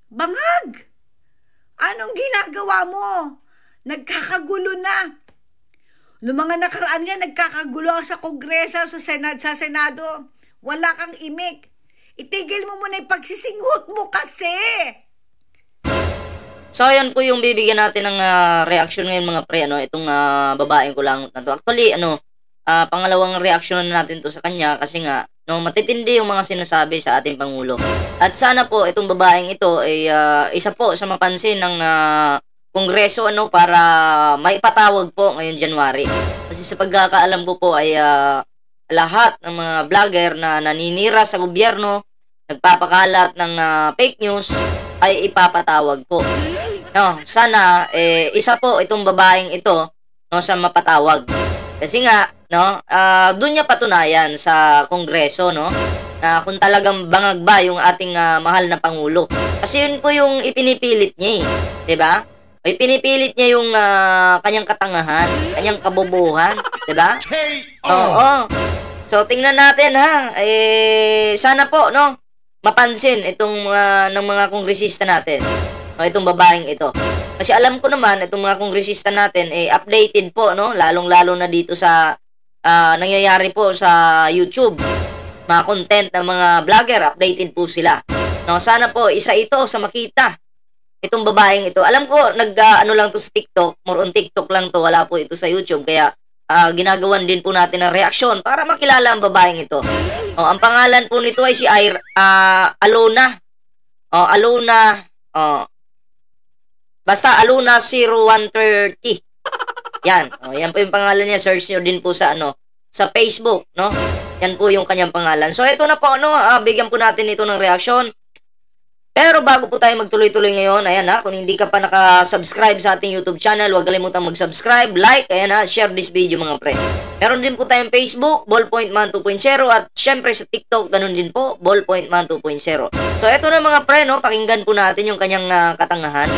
Bangag! Anong ginagawa mo? Nagkakagulo na. Noong mga nakaraan nga, nagkakagulo sa Kongreso, sa Senado. Wala kang imik. Itigil mo muna yung pagsisinghot mo kasi. So, ayan po yung bibigyan natin ng reaction ngayon mga pre, itong babaeng ko lang na to. Actually, pangalawang reaction na natin to sa kanya kasi nga, matitindi yung mga sinasabi sa ating Pangulo. At sana po, itong babaeng ito ay isa po sa mapansin ng Kongreso para maipatawag po ngayong January. Kasi sa pagkakaalam ko po ay lahat ng mga vlogger na naninira sa gobyerno, nagpapakalat ng fake news, ay ipapatawag po. Sana isa po itong babaeng ito sa mapatawag. Kasi nga doon niya patunayan sa Kongreso na kung talagang bangag ba yung ating mahal na Pangulo. Kasi yun po yung ipinipilit niya 'di ba? Ipinipilit niya yung kanyang katangahan, kanyang kabobohan, 'di ba? Oo. So tingnan natin sana po mapansin itong ng mga kongresista natin. Itong babaeng ito. Kasi alam ko naman itong mga kongresista natin updated po lalong-lalo na dito sa nangyayari po sa YouTube. Mga content ng mga vlogger, updated po sila. Sana po isa ito sa makita itong babaeng ito. Alam ko lang to sa TikTok, more on TikTok lang to, wala po ito sa YouTube kaya ginagawan din po natin ng reaksyon para makilala ang babaeng ito. Ang pangalan po nito ay si Alona. Alona. Basta Alona 0130. Yan. Yan po yung pangalan niya. Search nyo din po sa sa Facebook, Yan po yung kanyang pangalan. So ito na po bigyan po natin ito ng reaksyon. Pero bago po tayo magtuloy-tuloy ngayon, ayan kung hindi ka pa naka-subscribe sa ating YouTube channel, huwag kalimutang mag-subscribe, like, ayan share this video mga pre. Meron din po tayong Facebook, Ballpoint Man 2.0 at syempre sa TikTok, ganun din po, Ballpoint Man 2.0. So eto na mga pre, pakinggan po natin yung kanyang katangahan.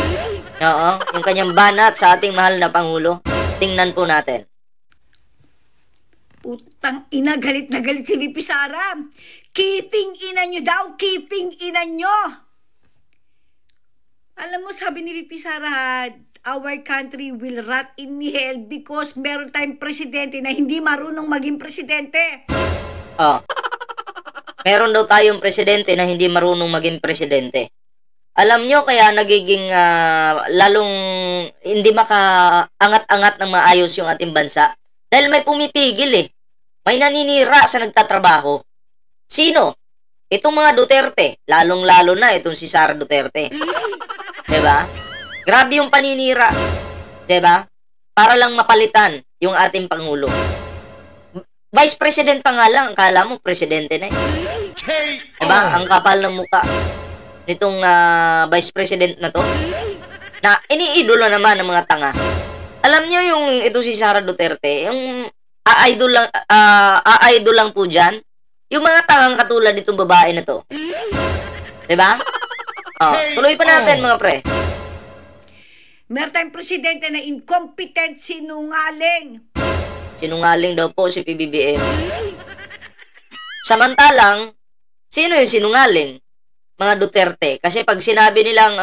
Yung kanyang banat sa ating mahal na Pangulo. Tingnan po natin. Utang ina, galit na galit si VP Sara. Keeping ina nyo daw, keeping ina nyo. Alam mo, sabi ni VP Sara, our country will rot in hell because meron tayong presidente na hindi marunong maging presidente. Meron daw tayong presidente na hindi marunong maging presidente. Alam nyo, kaya nagiging lalong hindi makaangat-angat ng maayos yung ating bansa. Dahil may pumipigil May naninira sa nagtatrabaho. Sino? Itong mga Duterte. Lalong-lalo na itong si Sara Duterte. Diba? Grabe yung paninira. Diba? Para lang mapalitan yung ating Pangulo. Vice President pa nga lang. Akala mo, presidente na Diba? Ang kapal ng muka nitong Vice President na to. Na iniidolo naman ng mga tanga. Alam niyo yung ito si Sara Duterte, yung idol lang po dyan, yung mga tangang katulad nitong babae na to. Diba? Tuloy pa natin mga pre. Meron tayong presidente na incompetent, sinungaling. Sinungaling daw po si PBBM. Samantalang, sino yung sinungaling? Mga Duterte. Kasi pag sinabi nilang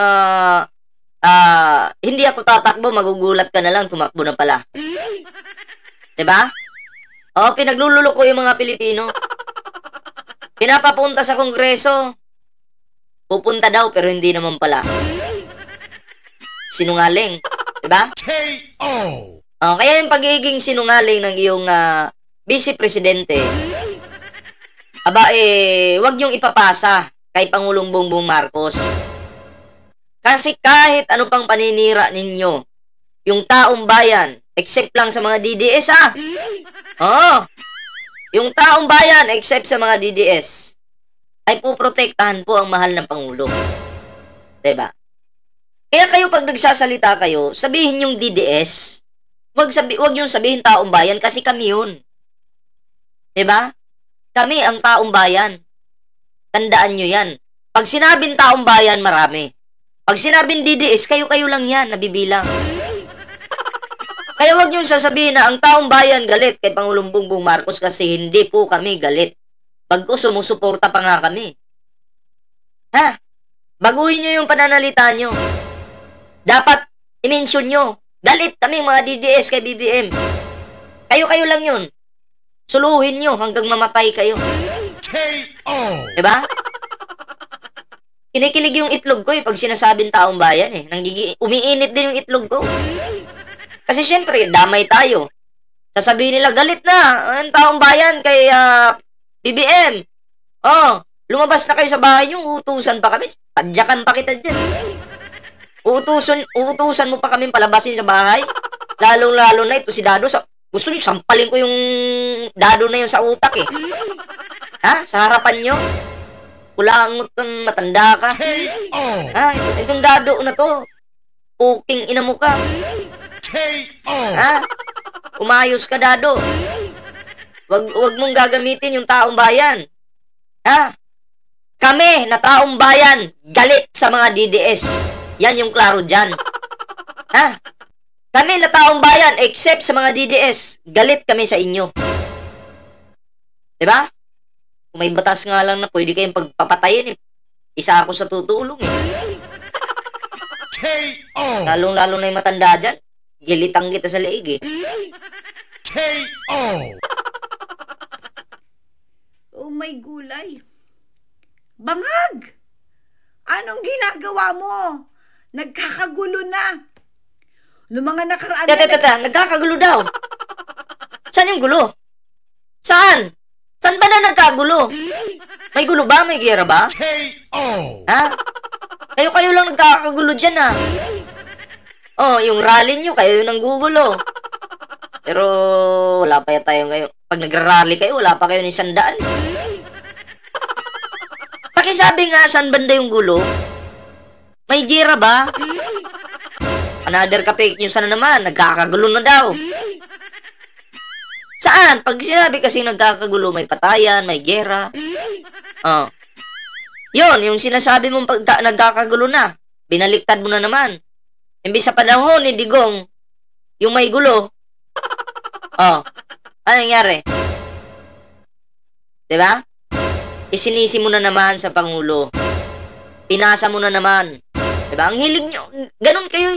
hindi ako tatakbo, magugulat ka na lang, tumakbo na pala. Diba? Pinaglululo ko yung mga Pilipino. Pinapapunta sa Kongreso. Pupunta daw, pero hindi naman pala. Sinungaling. Diba? Kaya yung pagiging sinungaling ng iyong vice presidente, wag niyong ipapasa kay Pangulong Bongbong Marcos. Kasi kahit ano pang paninira ninyo, yung taong bayan, except lang sa mga DDS yung taong bayan, except sa mga DDS, ay puprotektahan po ang mahal ng Pangulo. Diba? Kaya kayo pag nagsasalita kayo, sabihin yung DDS. Wag yung sabihin taong bayan kasi kami yun. Diba? Kami ang taong bayan. Tandaan nyo yan. Pag sinabing taong bayan, marami. Pag sinabing DDS, kayo-kayo lang yan, nabibilang. Kaya wag nyo sasabihin na ang taong bayan galit kay Pangulong Bongbong Marcos kasi hindi po kami galit. Bagko sumusuporta pa nga kami. Baguhin nyo yung pananalita nyo. Dapat i-mention nyo. Galit kami mga DDS kay BBM. Kayo-kayo lang yun. Suluhin nyo hanggang mamatay kayo. KO! Diba? Kinikilig yung itlog ko pag sinasabing taong bayan umiinit din yung itlog ko. Kasi syempre, damay tayo. Sasabihin nila, galit na ang taong bayan kay BBM. Oh, lumabas na kayo sa bahay nyo, utusan pa kami. Tadyakan pa kita dyan. Utusan mo pa kami palabasin sa bahay. Lalo na ito si Dado. Gusto nyo, sampalin ko yung Dado na yun sa utak Ha? Sa harapan nyo? Kulangot kang matanda ka. KO! Ha? Itong Dado na to. Puking ina mo ka. KO! Ha? Umayos ka, Dado. Wag mong gagamitin yung taong bayan. Ha? Kami na taong bayan, galit sa mga DDS. Yan yung klaro dyan. Ha? Kami na taong bayan, except sa mga DDS, galit kami sa inyo. Diba? Kung may batas nga lang na pwede kayong pagpapatayin isa ako sa tutulong KO! Lalong-lalo na yung matanda dyan. Gilitang kita sa leeg KO! Oh my gulay. Bangag! Anong ginagawa mo? Nagkakagulo na. Noong mga nakaraan nagkakagulo daw. Saan yung gulo? Saan? Saan ba na nagkagulo? May gulo ba? May gera ba? KO! Ha? Kayo lang nagkakagulo dyan Oh, yung rally nyo, kayo yung nanggugulo. Pero wala pa tayo ngayon. Pag nagra-rally kayo, wala pa kayo ni 100. Pakisabi nga, saan banda yung gulo? May gera ba? Another ka-fake news na naman, nagkakagulo na daw. Saan? Pag sinabi kasi nagkakagulo, may patayan, may gera. Oh. Yun, yung sinasabi mong nagkakagulo na, binaliktad mo na naman. Imbis sa panahon ni Digong, yung may gulo. Oh. Ano nangyari? Diba? Isinisi mo na naman sa Pangulo. Pinasa mo na naman. Diba? Ang hilig nyo, ganun kayo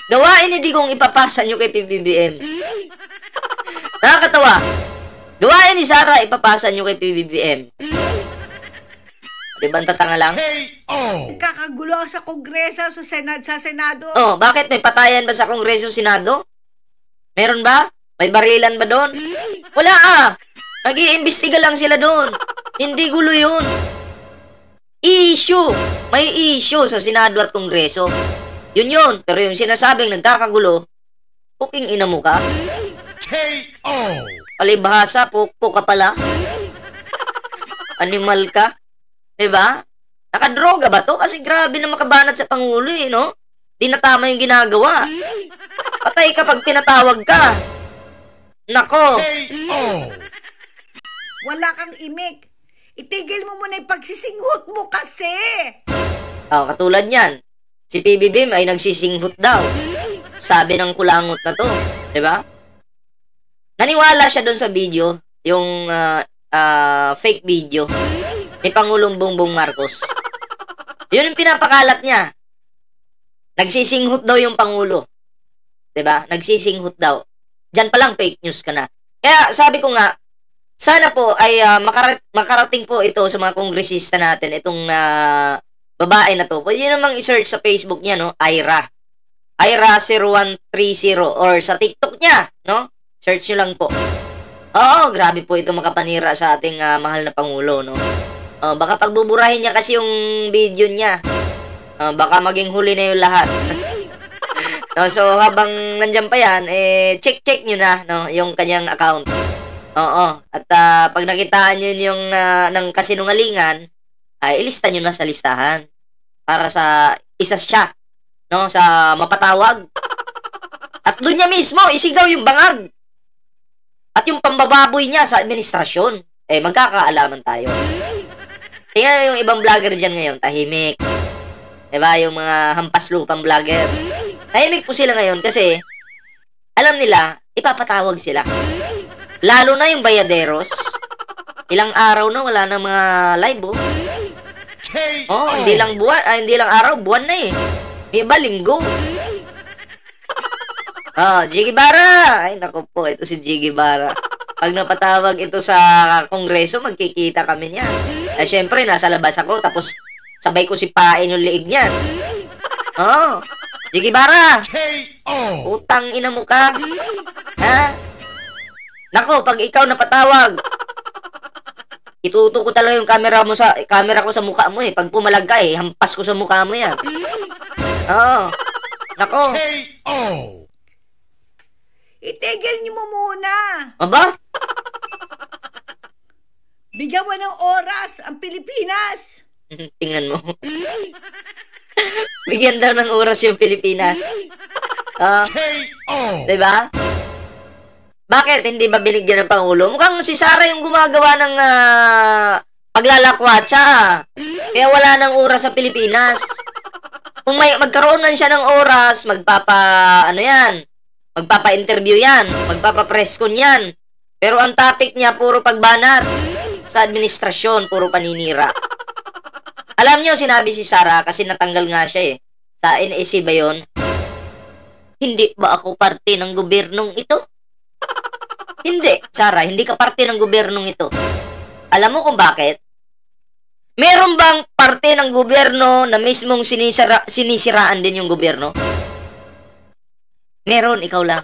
Gawain ni Digong ipapasa nyo kay PBBM. Nakakatawa. Gawain ni Sara ipapasa nyo kay PBBM. Diba ang tatanga lang? KO! Nagkakagulo sa Kongreso, sa Senado. Oh, bakit? May patayan ba sa Kongreso, Senado? Meron ba? May barilan ba doon? Wala Nag-iimbestiga lang sila doon. Hindi gulo yun. Issue. May issue sa Senado at Kongreso. Yun. Pero yung sinasabing nagkakagulo, puking ina mo ka. KO! Palibhasa, pukpo ka pala. Animal ka. Diba? Nakadroga ba to? Kasi grabe na makabanat sa Pangulo no? Di na tama yung ginagawa. Patay ka pag pinatawag ka. Nako. KO! Wala kang imik. Itigil mo muna yung pagsisinghot mo kasi. Oh, katulad niyan. Si PBBM ay nagsisinghot daw. Sabi ng kulangot na to. Diba? Naniwala siya doon sa video. Yung fake video ni Pangulong Bongbong Marcos. Yun yung pinapakalat niya. Nagsisinghot daw yung Pangulo. Diba? Nagsisinghot daw. Diyan pa lang fake news ka na. Kaya sabi ko nga, sana po ay makarating po ito sa mga kongresista natin. Itong babae na to. Pwede namang i-search sa Facebook niya, no? Ira 0130 or sa TikTok niya, no? Search nyo lang po. Oo, grabe po ito makapanira sa ating mahal na Pangulo, no? Baka pagbuburahin niya kasi yung video niya. Baka maging huli na yung lahat. No, so habang nandiyan pa yan, check nyo na, no, yung kanyang account. Oo. At pag nakitaan nyo yung ng kasinungalingan, ilista nyo na sa listahan. Para sa isa siya, no, sa mapatawag. At doon niya mismo, isigaw yung bangag. At yung pambababoy niya sa administrasyon. Magkakaalaman tayo. Tingnan mo yung ibang vlogger dyan ngayon, tahimik. Diba, yung mga hampas lupang vlogger. Tahimik po sila ngayon kasi alam nila, ipapatawag sila. Lalo na yung bayaderos. Ilang araw na wala na mga live, Oh, hindi lang buwan, hindi lang araw, buwan na eh. May iba, linggo. Oh, Jiggy Bara. Ay, naku po, ito si Jiggy Bara. Pag napatawag ito sa kongreso, magkikita kami niya. Eh, syempre, nasa labas ako, tapos sabay ko si pain yung liig niya. Oh, Jiggy Bara. KO. Utang ina mo ka. Ha? Nako, pag ikaw napatawag, ituto ko talaga yung camera ko sa mukha mo eh. Pag pumalag ka eh, hampas ko sa mukha mo yan. Oo. Nako. KO. Itigil niyo mo muna. Aba? Bigyan mo ng oras ang Pilipinas. Tingnan mo. Bigyan daw ng oras yung Pilipinas. KO. Diba? Bakit hindi ba binigyan ng Pangulo? Mukhang si Sara yung gumagawa ng paglalakwatsa. Kaya wala nang oras sa Pilipinas. Kung magkaroon man siya ng oras, magpapa-interview yan, magpapa-press con yan. Pero ang topic niya, puro pagbanat sa administrasyon, puro paninira. Alam niyo, sinabi si Sara, kasi natanggal nga siya eh. Sa NSC ba yun? Hindi ba ako parte ng gobyernong ito? Hindi, Sara, hindi ka parte ng gobyernong ito. Alam mo kung bakit? Meron bang parte ng gobyerno na mismong sinisiraan din yung gobyerno? Meron, ikaw lang.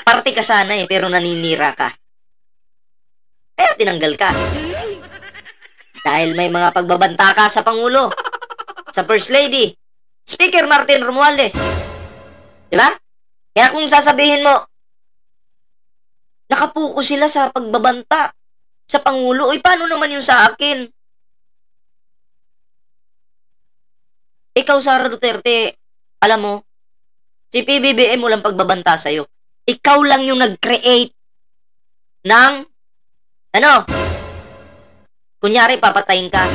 Parte ka sana eh, pero naninira ka. Kaya tinanggal ka. Dahil may mga pagbabanta ka sa Pangulo, sa First Lady, Speaker Martin Romualdez. Diba? Kaya kung sasabihin mo, nakapuko sila sa pagbabanta sa Pangulo, ay paano naman yung sa akin? Ikaw, Sara Duterte, alam mo, si PBBM walang pagbabanta sa'yo. Ikaw lang yung nag-create ng, kunyari papatayin ka.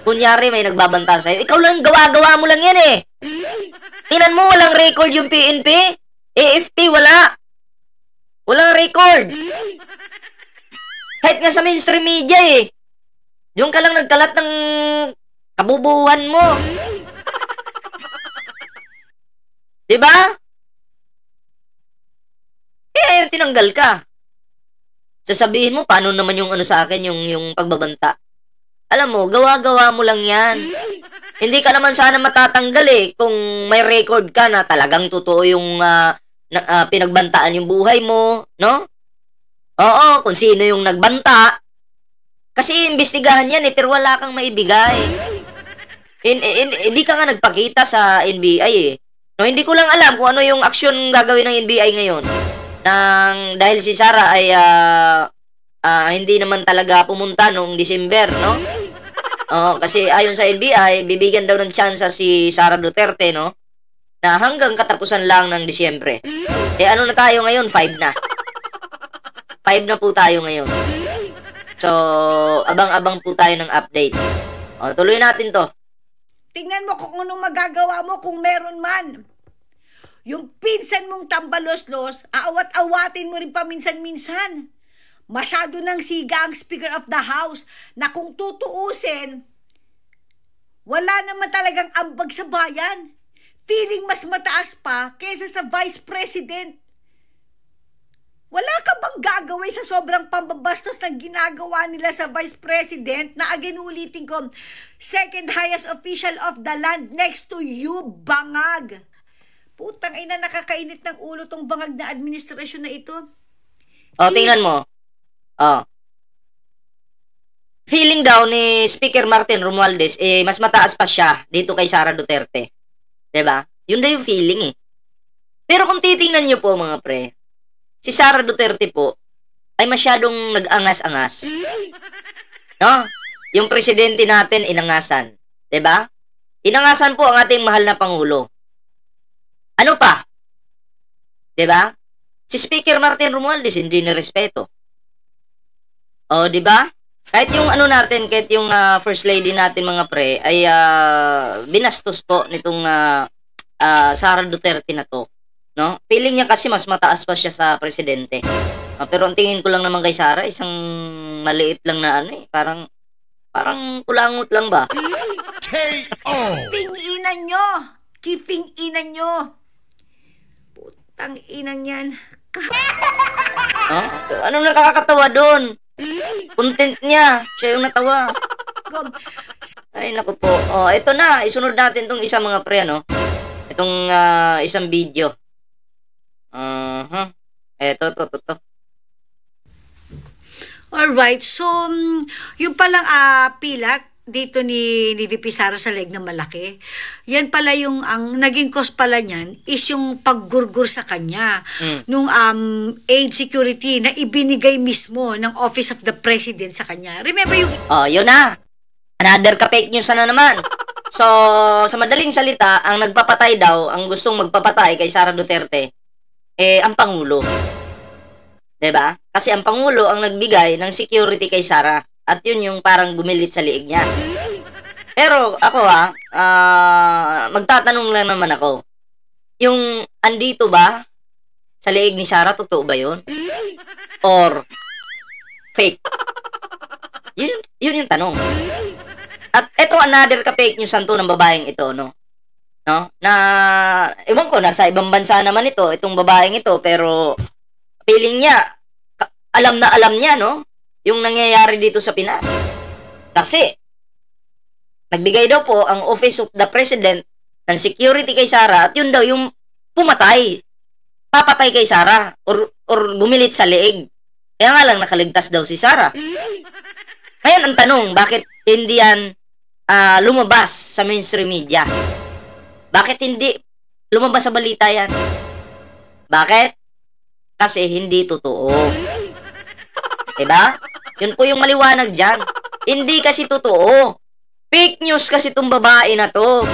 Kunyari may nagbabanta sa'yo. Ikaw lang, gawa-gawa mo lang yan eh. Tingnan mo, walang record yung PNP. AFP, wala. Walang record. Kahit nga sa mainstream media eh. Diyan ka lang nagkalat ng kabubuhan mo. Diba? Eh, tinanggal ka. Sasabihin mo, paano naman yung sa akin, yung pagbabanta. Alam mo, gawa-gawa mo lang yan. Hindi ka naman sana matatanggal eh, kung may record ka na talagang totoo yung pinagbantaan yung buhay mo, no? Oo, kung sino yung nagbanta. Kasi imbestigahan yan eh, pero wala kang maibigay. Hindi ka nga nagpakita sa NBI eh. No, hindi ko lang alam kung ano yung aksyon gagawin ng NBI ngayon. Dahil si Sara ay hindi naman talaga pumunta noong December, no? Kasi ayon sa NBI, bibigyan daw ng tsansa si Sara Duterte, no? Na hanggang katapusan lang ng Disyembre. Eh ano na tayo ngayon? 5 na. 5 na po tayo ngayon. So, abang-abang po tayo ng update. Tuloy natin to. Tingnan mo kung anong magagawa mo kung meron man. Yung pinsan mong tambaloslos, aawat-awatin mo rin paminsan-minsan. Masyado nang siga ang Speaker of the House na kung tutuusin, wala naman talagang ambag sa bayan. Feeling mas mataas pa kaysa sa Vice President. Wala ka bang gagawin sa sobrang pambabastos na ginagawa nila sa Vice President na again ulitin ko, second highest official of the land next to you, bangag. Putang ina, nakakainit ng ulo tong bangag na administrasyon na ito. Tingnan mo. Feeling daw ni Speaker Martin Romualdez, mas mataas pa siya dito kay Sara Duterte. Diba? Yun daw yung feeling eh. Pero kung titingnan nyo po mga pre, si Sara Duterte po ay masyadong nag-angas-angas. No? Yung presidente natin inangasan. 'Di ba? Inangasan po ang ating mahal na pangulo. Ano pa? 'Di ba? Si Speaker Martin Romualdez hindi nirespeto. 'Di ba? Kahit yung natin, kahit yung First Lady natin mga pre ay binastos po nitong Sara Duterte na to. No? Feeling niya kasi mas mataas pa siya sa presidente. Pero ang tingin ko lang naman kay Sara, isang maliit lang na parang Parang kulangot lang ba? KO. Ping-inan nyo! Kiping-inan nyo! Putang inang yan. Oh, anong nakakatawa doon? Content niya. Siya yung natawa. Ay, naku po. Oh, ito na. Isunod natin tong isang mga pre, ano? Itong isang video. Eto, to. Alright, so, yung palang pilat dito ni VP Sara sa leg na malaki, yan pala yung, ang naging cause pala niyan is yung paggurgur sa kanya nung aid security na ibinigay mismo ng Office of the President sa kanya. Remember yung... Oh, yun na. Another ka-fake news na naman. So, sa madaling salita, ang nagpapatay daw, ang gustong magpapatay kay Sara Duterte, ang Pangulo. 'Di ba? Kasi ang Pangulo ang nagbigay ng security kay Sara. At yun yung parang gumilit sa liig niya. Pero ako magtatanong lang naman ako. Yung andito ba sa liig ni Sara, totoo ba yun? Or fake? Yun yung tanong. At eto another ka-fake news santo ng babaeng ito, no? No? Na, ewan ko, nasa ibang bansa naman ito, itong babaeng ito, pero feeling niya, alam na alam niya, no? Yung nangyayari dito sa Pinas. Kasi, nagbigay daw po ang Office of the President ng security kay Sara at yun daw yung pumatay. Papatay kay Sara or gumilit sa leeg. Kaya nga lang nakaligtas daw si Sara. Ngayon ang tanong, bakit hindi yan lumabas sa mainstream media? Bakit hindi lumabas sa balita yan? Bakit? Kasi hindi totoo. Diba? Yun po yung maliwanag dyan. Hindi kasi totoo. Fake news kasi itong babae na to.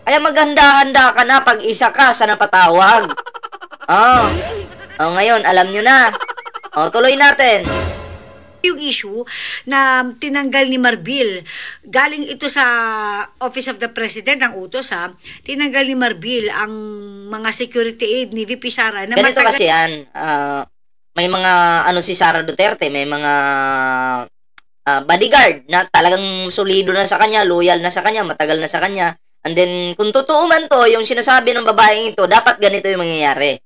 Kaya maghanda-handa ka na pag isa ka sa napatawag. Ngayon, alam nyo na. Tuloy natin. Yung issue na tinanggal ni Marbil, galing ito sa Office of the President, ang utos tinanggal ni Marbil ang mga security aid ni VP Sara na ganito kasi yan, may mga si Sara Duterte, may mga bodyguard na talagang solido na sa kanya, loyal na sa kanya, matagal na sa kanya. And then, kung totoo man to, yung sinasabi ng babaeng ito, dapat ganito yung mangyayari.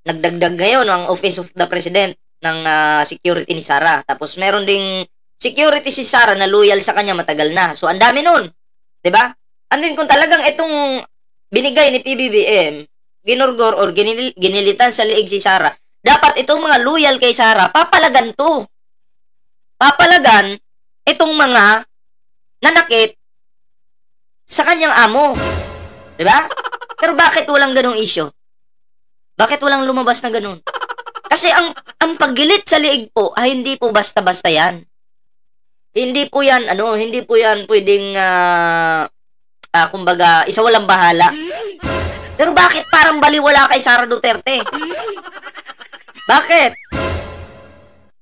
Nagdagdag ngayon ang Office of the President ng security ni Sara. Tapos meron ding security si Sara na loyal sa kanya matagal na. So ang dami nun, 'di ba? And then kung talagang itong binigay ni PBBM, ginurgor or ginilitan sa liig si Sara, dapat itong mga loyal kay Sara papalagan to. Papalagan itong mga nanakit sa kanyang amo. 'Di ba? Pero bakit walang ganung issue? Bakit walang lumabas na ganun? Kasi ang paggilit sa liig po ay hindi po basta-basta yan. Hindi po yan, hindi po yan pwedeng, kumbaga, isa walang bahala. Pero bakit parang baliwala kay Sara Duterte? Bakit?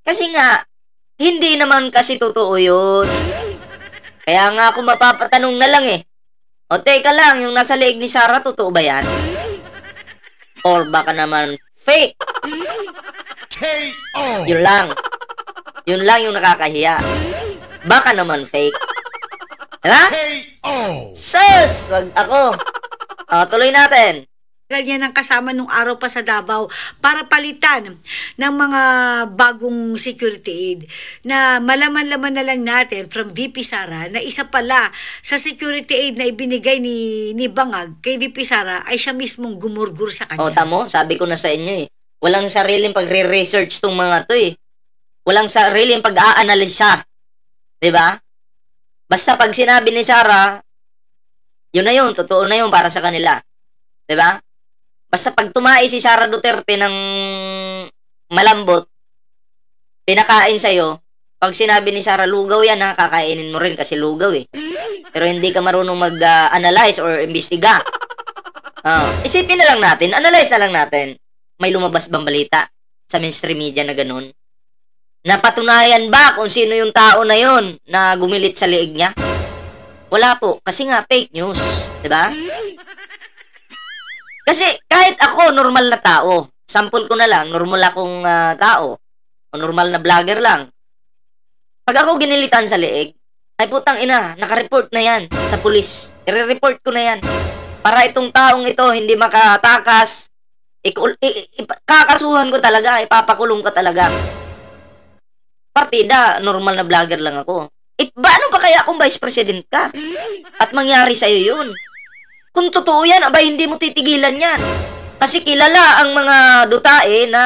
Kasi nga, hindi naman kasi totoo yun. Kaya nga ako mapapatanong na lang O teka lang, yung nasa liig ni Sara, totoo ba yan? Or baka naman fake? KO. Yun lang. Yun lang yung nakakahiya. Baka naman fake. Diba? KO. Sus! Wag ako. Tuloy natin. Ganyan ang kasama nung araw pa sa Davao para palitan ng mga bagong security aid na malaman-laman na lang natin from VP Sara na isa pala sa security aid na ibinigay ni Bangag kay VP Sara ay siya mismong gumurgur sa kanya. Tamo, sabi ko na sa inyo walang sariling pagre-research tong mga to Walang sariling pag-aanalisa. 'Di ba? Basta pag sinabi ni Sara, yun na yun, totoo na yun para sa kanila. 'Di ba? Basta pag tumai si Sara Duterte ng malambot, pinakain sa'yo, pag sinabi ni Sara, lugaw yan kakainin mo rin kasi lugaw Pero hindi ka marunong mag-analyze or imbestiga. Isipin na lang natin, analyze na lang natin. May lumabas bang balita sa mainstream media na ganun? Napatunayan ba kung sino yung tao na yon na gumilit sa liig niya? Wala po, kasi nga fake news. 'Di ba? Kasi kahit ako, normal na tao, sample ko na lang, normal akong tao, o normal na vlogger lang. Pag ako ginilitan sa liig, Ay putang ina, naka-report na yan sa pulis. I-report ko na yan. Para itong taong ito hindi makatakas. Kakasuhan ko talaga, ipapakulong ka talaga. Partida, normal na vlogger lang ako. Paano pa kaya kung vice president ka? At mangyari sa'yo yun? Kung totoo yan, aba hindi mo titigilan yan. Kasi kilala ang mga dutae na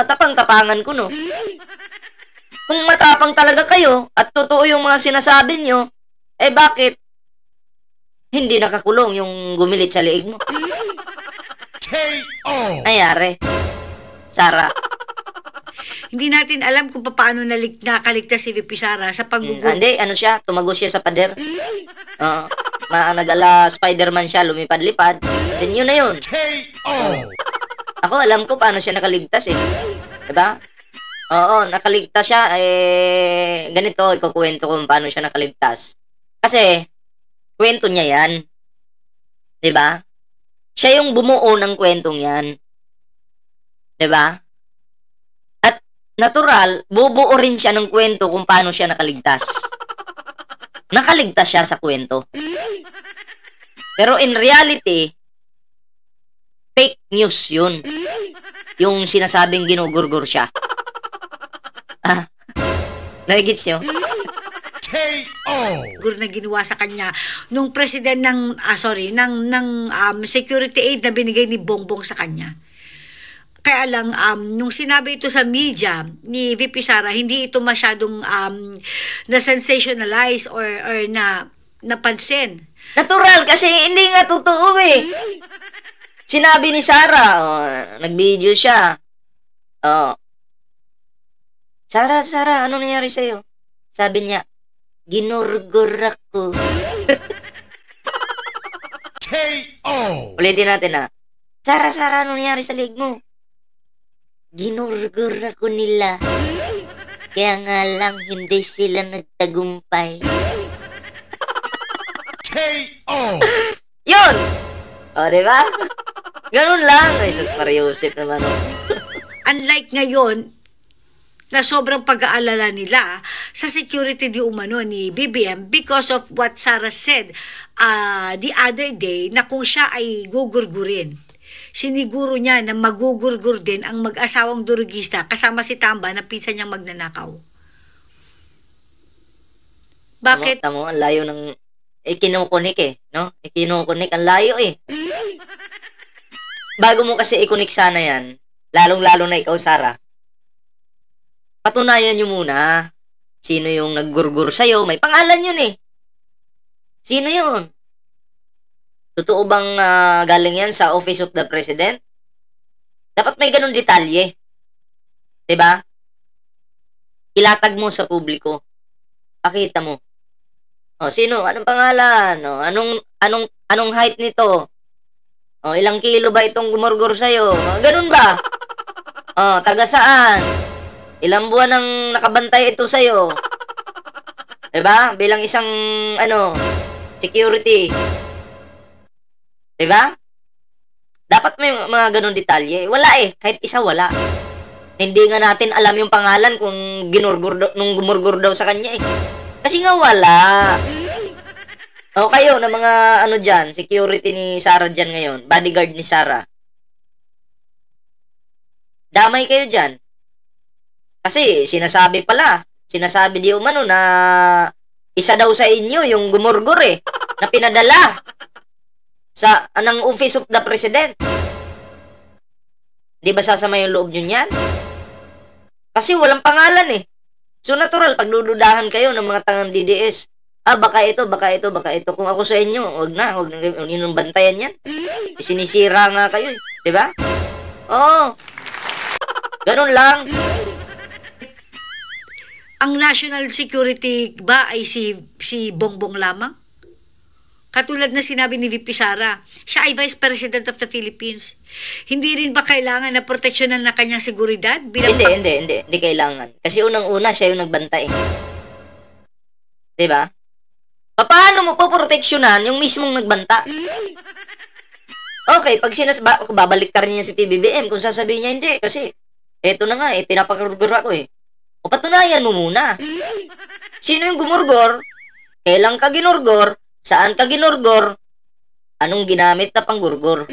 tapang-tapangan ko, no? Kung matapang talaga kayo at totoo yung mga sinasabi nyo, bakit hindi nakakulong yung gumilit sa liig mo? KO! Nangyari. Sara. Hindi natin alam kung paano nakaligtas si VP Sara sa paggugulo. Hindi, ano siya, tumago siya sa pader. Oo. Nag-ala Spider-Man siya, lumipad-lipad. Then yun na yun. KO! Ako, alam ko paano siya nakaligtas eh. Diba? Oo, nakaligtas siya. Ganito, ikukwento ko kung paano siya nakaligtas. Kasi, kwento niya yan. Diba? Siya yung bumuo ng kwentong yan. Diba? At, natural, bubuo rin siya ng kwento kung paano siya nakaligtas. Nakaligtas siya sa kwento. Pero in reality, fake news yun. Yung sinasabing ginugurgur siya. Nagigits nyo? KO! Gur na ginawa sa kanya nung president ng security aid na binigay ni Bongbong sa kanya. Kaya lang nung sinabi ito sa media ni VP Sara, hindi ito masyadong na sensationalize or na napansin. Natural kasi hindi nga totoo eh. Sinabi ni Sara, nag-video siya. Sara, ano nangyari sa'yo? Sabi niya, ginurgur ako. KO! Ulitin natin Sara, ano nangyari sa leg mo? Ginurgur ako nila. Kaya nga lang hindi sila nagtagumpay. KO! Yun! Diba? Ganun lang. Ay, sus, Mariusip naman. Unlike ngayon, na sobrang pag-aalala nila sa security di umano ni BBM because of what Sara said the other day na kung siya ay gugurgurin. Siniguro niya na magugurgur din ang mag-asawang durugista kasama si Tamba na pinsan niyang magnanakaw. Bakit? Tamo, ang layo ng kinukunik no? Kinukunik, ang layo Bago mo kasi ikunik sana yan, lalong-lalo na ikaw, Sara, patunayan nyo muna sino yung naggurgur sa'yo. May pangalan yun Sino yun? Totoo bang galing yan sa Office of the President? Dapat may ganun detalye. Diba? Ilatag mo sa publiko. Pakita mo. Sino? Anong pangalan? Anong height nito? Ilang kilo ba itong gumurgur sa'yo? Ganun ba? Taga saan? Ilang buwan nang nakabantay ito sa'yo? Diba? Bilang isang, security. Diba? Dapat may mga ganun detalye. Wala Kahit isa wala. Hindi nga natin alam yung pangalan kung nung gumurgur daw sa kanya Kasi nga wala. Kayo na mga dyan, security ni Sara dyan ngayon. Bodyguard ni Sara. Damay kayo dyan. Kasi sinasabi di umano na isa daw sa inyo yung gumurgur na pinadala sa ng Office of the President. Di ba sasama yung loob nyo niyan? Kasi walang pangalan So natural, pagdududahan kayo ng mga tangang DDS. Baka ito. Kung ako sa inyo, wag na inyong bantayan yan. Sinisira nga kayo Di ba? Ganun lang. Ang national security ba ay si Bongbong lamang? Katulad na sinabi ni VP Sara, siya ay Vice President of the Philippines. Hindi rin ba kailangan na proteksyonan na kanyang seguridad? Hindi kailangan. Kasi unang-una siya yung nagbantay. Diba? Paano mo poproteksyonan yung mismong nagbanta? Okay, pag babalik ka rin niya si PBBM kung sasabihin niya hindi. Kasi, eto na nga pinapakurgur ako O patunayan mo muna. Sino yung gumurgor? Kailan ka ginurgor? Saan ka ginurgor? Anong ginamit na panggurgor?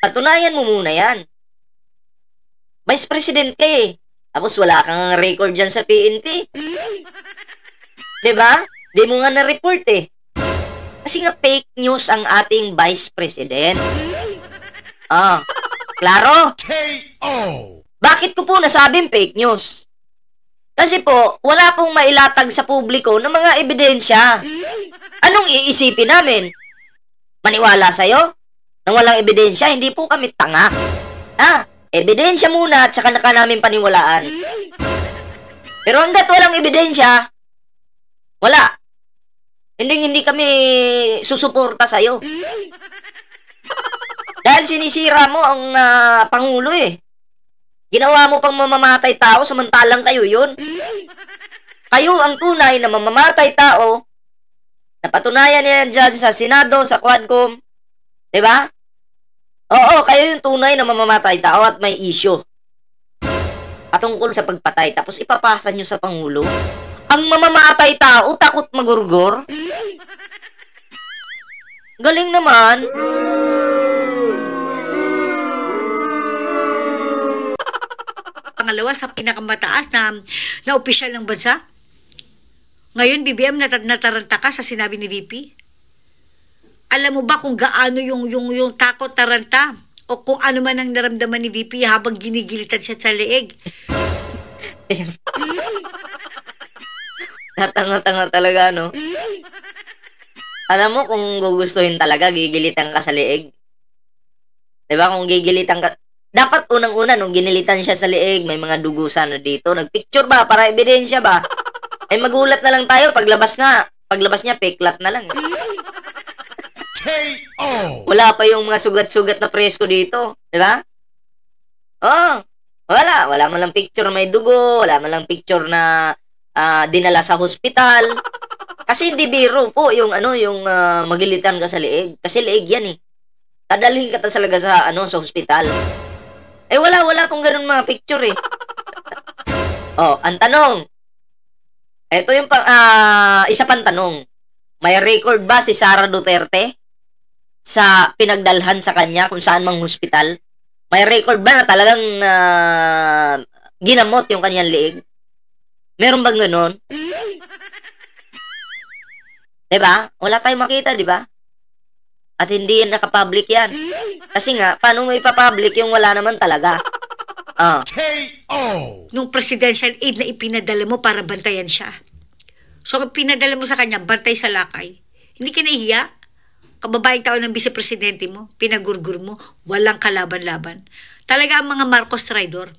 Patunayan mo muna yan. Vice President ka eh. Tapos wala kang record dyan sa PNP. Diba? Di mo nga na-report eh. Kasi nga fake news ang ating Vice President. Klaro? KO. Bakit ko po nasabing fake news? Kasi po, wala pong mailatag sa publiko ng mga ebidensya. Anong iisipin namin? Maniwala sa'yo? Nang walang ebidensya, hindi po kami tanga. Ebidensya muna at saka naka namin paniwalaan. Pero hanggat walang ebidensya, wala. Hindi kami susuporta sa'yo. Dahil sinisira mo ang Pangulo eh. Ginawa mo pang mamamatay tao samantalang kayo yun. Kayo ang tunay na mamamatay tao. Napatunayan niya dyan sa Senado, sa Quadcom. Diba? Oo, kayo yung tunay na mamamatay tao at may issue. Patungkol sa pagpatay. Tapos ipapasa nyo sa Pangulo. Ang mamamatay tao, takot magurgor. Galing naman. Pangalawa sa pinakamataas na opisyal ng bansa. Ngayon, BBM, nataranta ka sa sinabi ni VP. Alam mo ba kung gaano yung takot taranta o kung ano man ang naramdaman ni VP habang ginigilitan siya sa leeg? Natanga talaga, no? Alam mo kung gugustuhin talaga, gigilitan ka sa leeg. Diba? Kung gigilitan ka... Dapat unang-una, nung ginilitan siya sa leeg, may mga dugusan na dito. Nagpicture ba? Para ebidensya ba? Ay magulat na lang tayo paglabas niya, peklat na lang. KO. Wala pa yung mga sugat-sugat na presko dito. Diba? Wala man lang picture may dugo. Wala man lang picture na dinala sa hospital. Kasi hindi biro po yung magilitan ka sa leeg. Kasi leeg yan eh. Dadalhin ka talaga sa sa hospital. Wala pong ganun mga picture eh. Ang tanong. Ito yung isa pang tanong. May record ba si Sara Duterte sa pinagdalhan sa kanya kung saan mang hospital? May record ba na talagang ginamot yung kanyang leeg? Meron bang ganun? Diba? Wala tayong makita, diba? At hindi yan nakapublic yan. Kasi nga, paano mo ipapublic yung wala naman talaga? KO. Nung presidential aid na ipinadala mo para bantayan siya. So, kung pinadala mo sa kanya, bantay sa lakay. Hindi ka nahihiya? Kababaeng tao ng vice-presidente mo, pinagurgur mo, walang kalaban-laban. Talaga ang mga Marcos Traidor.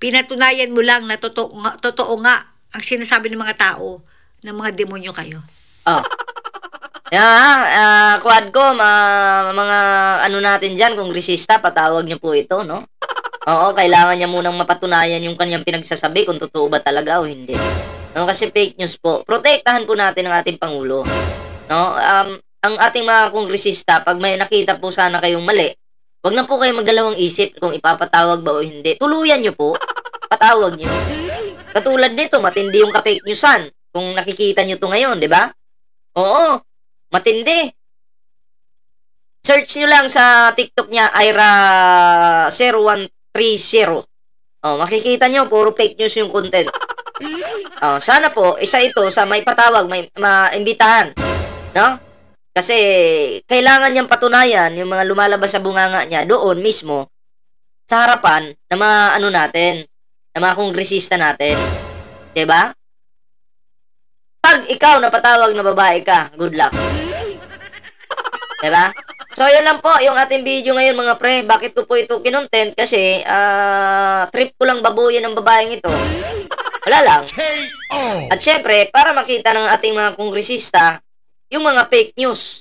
Pinatunayan mo lang na totoo nga ang sinasabi ng mga tao ng mga demonyo kayo. Quadcom, mga natin dyan, kongresista, patawag niyo po ito, no? Oo, kailangan niya munang mapatunayan yung kanyang pinagsasabi kung totoo ba talaga o hindi. No, kasi fake news po. Protektahan po natin ang ating Pangulo. No? Ang ating mga kongresista, pag may nakita po sana kayong mali, wag na po kayong magdalawang isip kung ipapatawag ba o hindi. Tuluyan niyo po. Patawag niyo. Katulad nito, matindi yung ka-fake newsan. Kung nakikita niyo to ngayon, di ba? Oo, matindi. Search nyo lang sa TikTok niya, Ira0130. Makikita nyo, puro fake news yung content. Sana po, isa ito sa may patawag, may maimbitahan. No? Kasi, kailangan niyang patunayan yung mga lumalabas sa bunganga niya doon mismo sa harapan ng mga natin, ng mga kongresista natin. Diba? Pag ikaw napatawag na babae ka, good luck. Diba? So, yun lang po yung ating video ngayon mga pre. Bakit ko po ito kinontent? Kasi, trip ko lang babuyan ng babaeng ito. Wala lang. KO. At syempre, para makita ng ating mga kongresista, yung mga fake news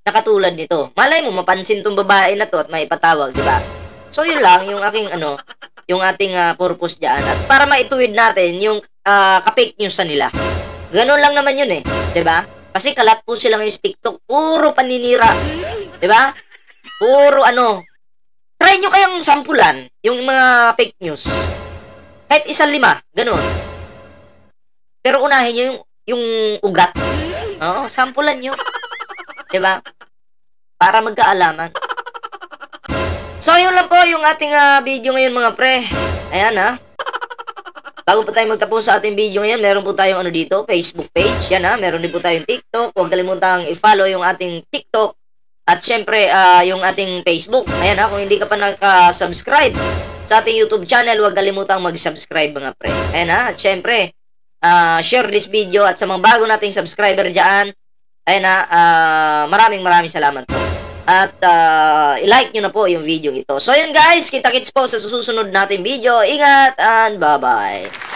na katulad nito. Malay mo, mapansin tong babae na to at maipatawag, diba? So, yun lang yung aking, yung ating purpose dyan. At para maituwid natin yung ka-fake news sa nila. Ganun lang naman yun eh. Diba? Kasi kalat po sila ngayon sa TikTok. Puro paninira. Diba? Puro Try nyo kayang sampulan yung mga fake news. Kahit 1-5. Ganun. Pero unahin nyo yung yung ugat. Oo, sampulan nyo. Diba? Para magkaalaman. So, yun lang po yung ating video ngayon mga pre. Ayan Bago pa tayo magtapos sa ating video ngayon, meron po tayong dito, Facebook page. Yan meron din po tayong TikTok. Huwag kalimutang i-follow yung ating TikTok. At syempre, yung ating Facebook. Ayan kung hindi ka pa naka-subscribe sa ating YouTube channel, huwag kalimutang mag-subscribe mga pre. Ayan at syempre, share this video at sa mga bago nating subscriber dyan, ayan maraming salamat po. At i-like nyo na po yung video ito. So yun guys, kita-kits po sa susunod nating video. Ingat and bye-bye.